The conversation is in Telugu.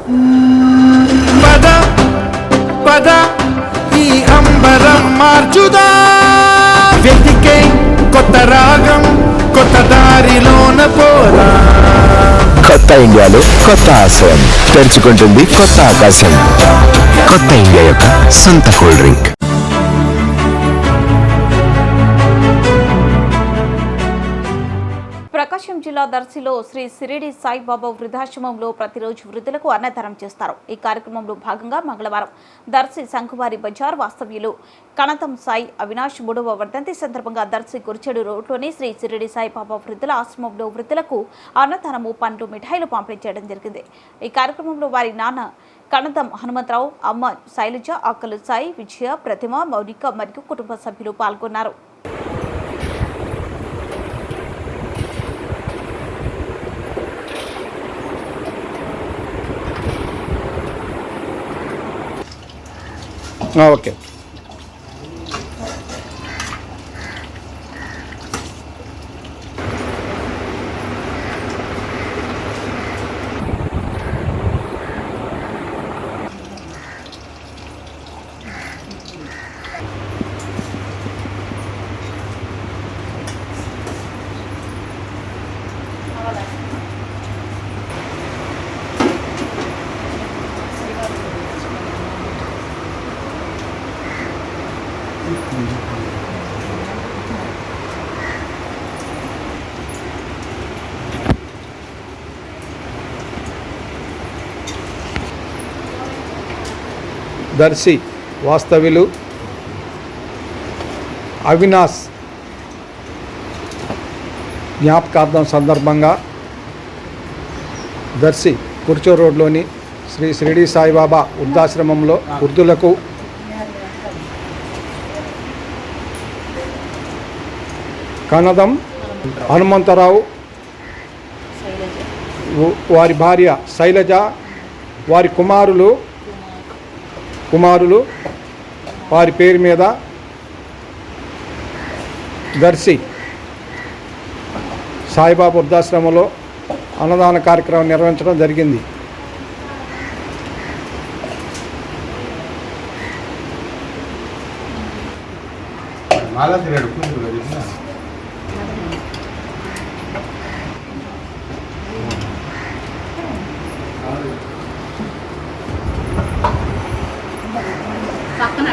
పద పద ఈ అంబరం మార్చుదా, వెతికే కొత్త రాగం కొత్త దారిలోన పోదా. కొత్త ఇండియాలో కొత్త ఆశయం తెరుచుకుంటుంది కొత్త ఆకాశం. కొత్త ఇండియా యొక్క సొంత కూల్ డ్రింక్. ప్రకాశం జిల్లా దర్శిలో శ్రీ షిరిడి సాయిబాబా వృద్ధాశ్రమంలో ప్రతిరోజు వృద్ధులకు అన్నదానం చేస్తారు. ఈ కార్యక్రమంలో భాగంగా మంగళవారం దర్శి సంకువారి బజార్ వాస్తవ్యులు కణతం సాయి అవినాష్ 3వ వర్ధంతి సందర్భంగా దర్శి కుర్చెడు రోడ్లోని శ్రీ షిరిడి సాయిబాబా వృద్ధుల ఆశ్రమంలో వృద్ధులకు అన్నదానము, పండ్లు, మిఠాయిలు పంపిణీ చేయడం జరిగింది. ఈ కార్యక్రమంలో వారి నాన్న కణతం హనుమంతరావు, అమ్మ శైలజ, అక్కలు సాయి, విజయ, ప్రతిమ, మౌనిక మరియు కుటుంబ సభ్యులు పాల్గొన్నారు. ఓకే. దర్శి వాస్తవ్యులు అవినాష్ జ్ఞాపకార్థం సందర్భంగా దర్శి కుర్చో రోడ్లోని శ్రీ షిరిడి సాయిబాబా వృద్ధాశ్రమంలో వృద్ధులకు కనదం హనుమంతరావు, వారి భార్య శైలజ, వారి కుమారులు వారి పేరు మీద దర్శి సాయిబాబా వృద్ధాశ్రమంలో అన్నదాన కార్యక్రమం నిర్వహించడం జరిగింది. పక్కన